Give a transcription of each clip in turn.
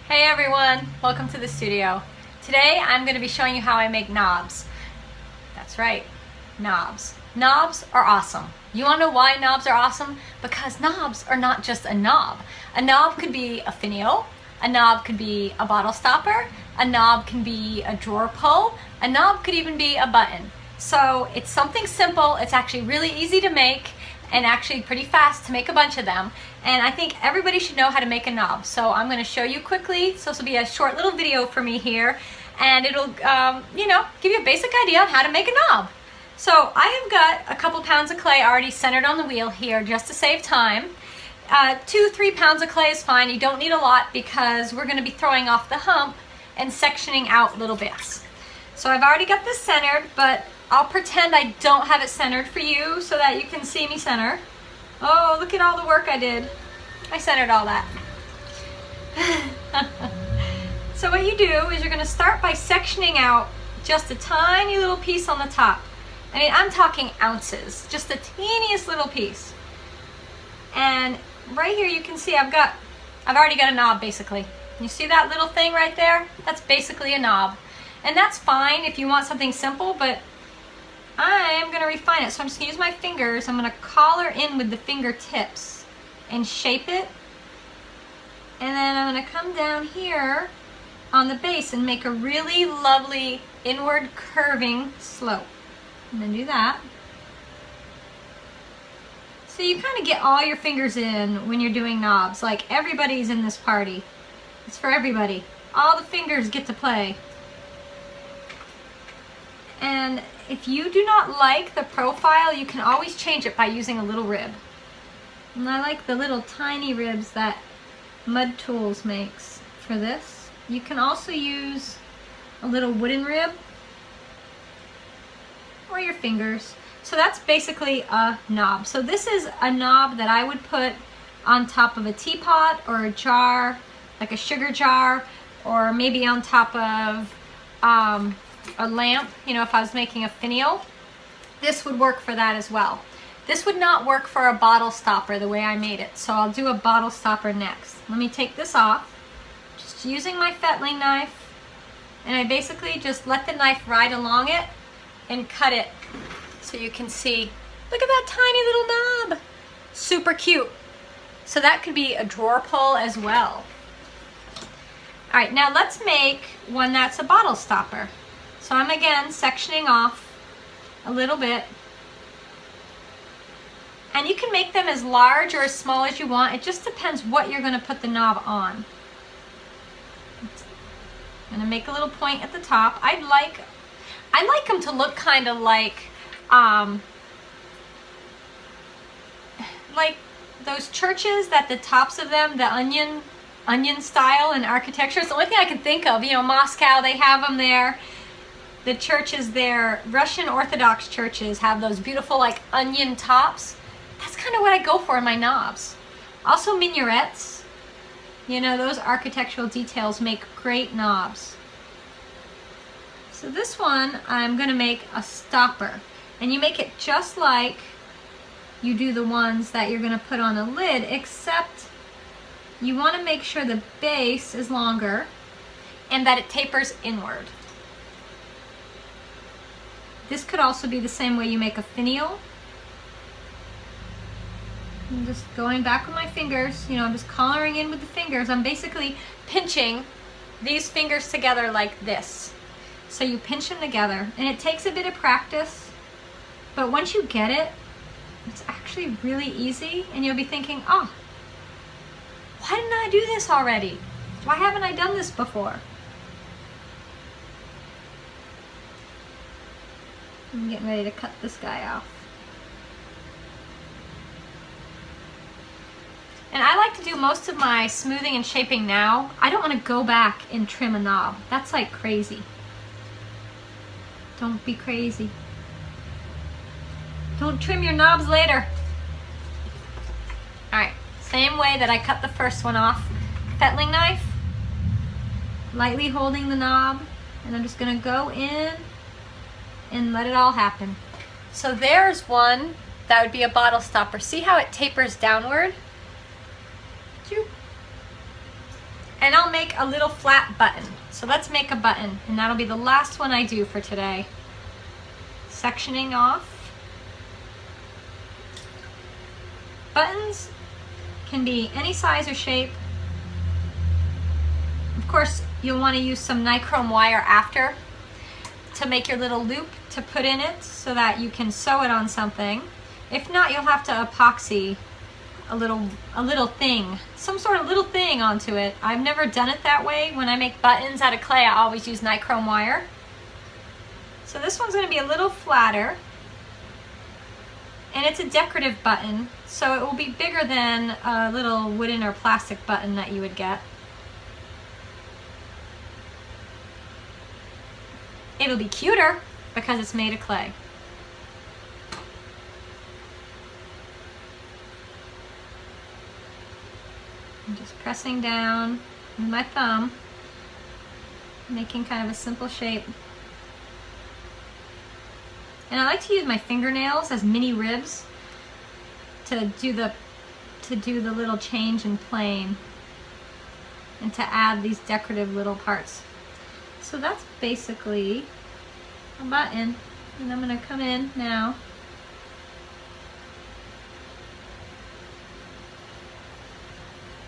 Hey everyone, welcome to the studio. Today I'm going to be showing you how I make knobs. That's right, knobs. Knobs are awesome. You want to know why knobs are awesome? Because knobs are not just a knob. A knob could be a finial, a knob could be a bottle stopper, a knob can be a drawer pull, a knob could even be a button. So it's something simple, it's actually really easy to make, and actually pretty fast to make a bunch of them. And I think everybody should know how to make a knob. So I'm going to show you quickly. So this will be a short little video for me here, and it'll give you a basic idea on how to make a knob. So I have got a couple pounds of clay already centered on the wheel here just to save time. 2-3 pounds of clay is fine. You don't need a lot because we're going to be throwing off the hump and sectioning out little bits. So I've already got this centered, but I'll pretend I don't have it centered for you so that you can see me center. Oh, look at all the work I did. I centered all that. So what you do is you're going to start by sectioning out just a tiny little piece on the top. I mean, I'm talking ounces, just the teeniest little piece. And right here you can see I've already got a knob basically. You see that little thing right there? That's basically a knob. And that's fine if you want something simple, but I'm going to refine it. So I'm just going to use my fingers. I'm going to collar in with the fingertips and shape it. And then I'm going to come down here on the base and make a really lovely inward curving slope. And then do that. So you kind of get all your fingers in when you're doing knobs. Like everybody's in this party. It's for everybody. All the fingers get to play. And if you do not like the profile, you can always change it by using a little rib. And I like the little tiny ribs that Mud Tools makes for this. You can also use a little wooden rib or your fingers. So that's basically a knob. So this is a knob that I would put on top of a teapot or a jar, like a sugar jar, or maybe on top of a lamp, if I was making a finial. This would work for that as well. This would not work for a bottle stopper the way I made it, so I'll do a bottle stopper next. Let me take this off, just using my fettling knife, and I basically just let the knife ride along it and cut it so you can see. Look at that tiny little knob. Super cute. So that could be a drawer pull as well. All right, now let's make one that's a bottle stopper. So I'm again sectioning off a little bit. And you can make them as large or as small as you want. It just depends what you're going to put the knob on. I'm going to make a little point at the top. I like them to look kind of like those churches that the tops of them, the onion style in architecture. It's the only thing I can think of. Moscow, they have them there. The churches there, Russian Orthodox churches, have those beautiful like onion tops. That's kind of what I go for in my knobs. Also minarets. Those architectural details make great knobs. So this one, I'm going to make a stopper. And you make it just like you do the ones that you're going to put on a lid, except you want to make sure the base is longer and that it tapers inward. This could also be the same way you make a finial. I'm just going back with my fingers, I'm just collaring in with the fingers. I'm basically pinching these fingers together like this. So you pinch them together, and it takes a bit of practice, but once you get it, it's actually really easy, and you'll be thinking, oh, why didn't I do this already? Why haven't I done this before? I'm getting ready to cut this guy off. And I like to do most of my smoothing and shaping now. I don't want to go back and trim a knob. That's like crazy. Don't be crazy. Don't trim your knobs later. Alright, same way that I cut the first one off. Fettling knife, lightly holding the knob, and I'm just going to go in and let it all happen. So there's one that would be a bottle stopper. See how it tapers downward? And I'll make a little flat button. So let's make a button, and that'll be the last one I do for today. Sectioning off. Buttons can be any size or shape. Of course, you'll want to use some nichrome wire after to make your little loop to put in it so that you can sew it on something. If not, you'll have to epoxy a little thing, some sort of little thing onto it. I've never done it that way. When I make buttons out of clay, I always use nichrome wire. So this one's going to be a little flatter, and it's a decorative button, so it will be bigger than a little wooden or plastic button that you would get. It'll be cuter because it's made of clay. I'm just pressing down with my thumb, making kind of a simple shape. And I like to use my fingernails as mini ribs to do the little change in plane and to add these decorative little parts. So that's basically a button, and I'm going to come in now.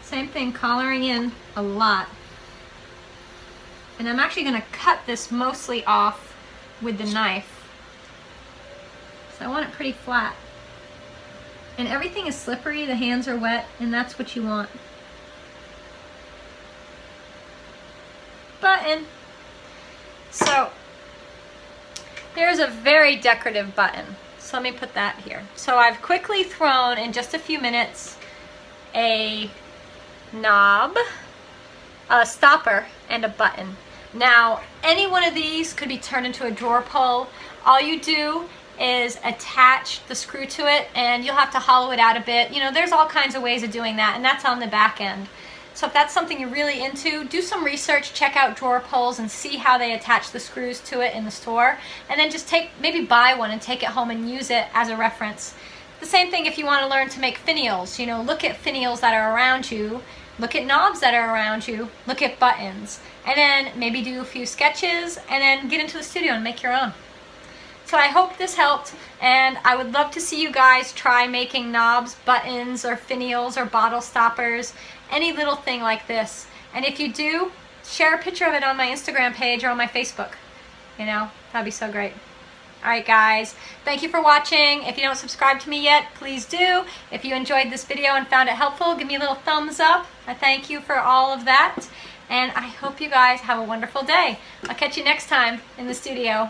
Same thing, collaring in a lot. And I'm actually going to cut this mostly off with the knife. So I want it pretty flat. And everything is slippery, the hands are wet, and that's what you want. Button. So there's a very decorative button. So let me put that here. So I've quickly thrown in just a few minutes a knob, a stopper, and a button. Now, any one of these could be turned into a drawer pull. All you do is attach the screw to it, and you'll have to hollow it out a bit. You know, there's all kinds of ways of doing that, and that's on the back end. So if that's something you're really into, do some research, check out drawer pulls and see how they attach the screws to it in the store, and then just maybe buy one and take it home and use it as a reference. The same thing if you want to learn to make finials. You know, look at finials that are around you, look at knobs that are around you, look at buttons, and then maybe do a few sketches, and then get into the studio and make your own. So I hope this helped, and I would love to see you guys try making knobs, buttons, or finials, or bottle stoppers, any little thing like this. And if you do, share a picture of it on my Instagram page or on my Facebook. You know, that'd be so great. Alright guys, thank you for watching. If you don't subscribe to me yet, please do. If you enjoyed this video and found it helpful, give me a little thumbs up. I thank you for all of that. And I hope you guys have a wonderful day. I'll catch you next time in the studio.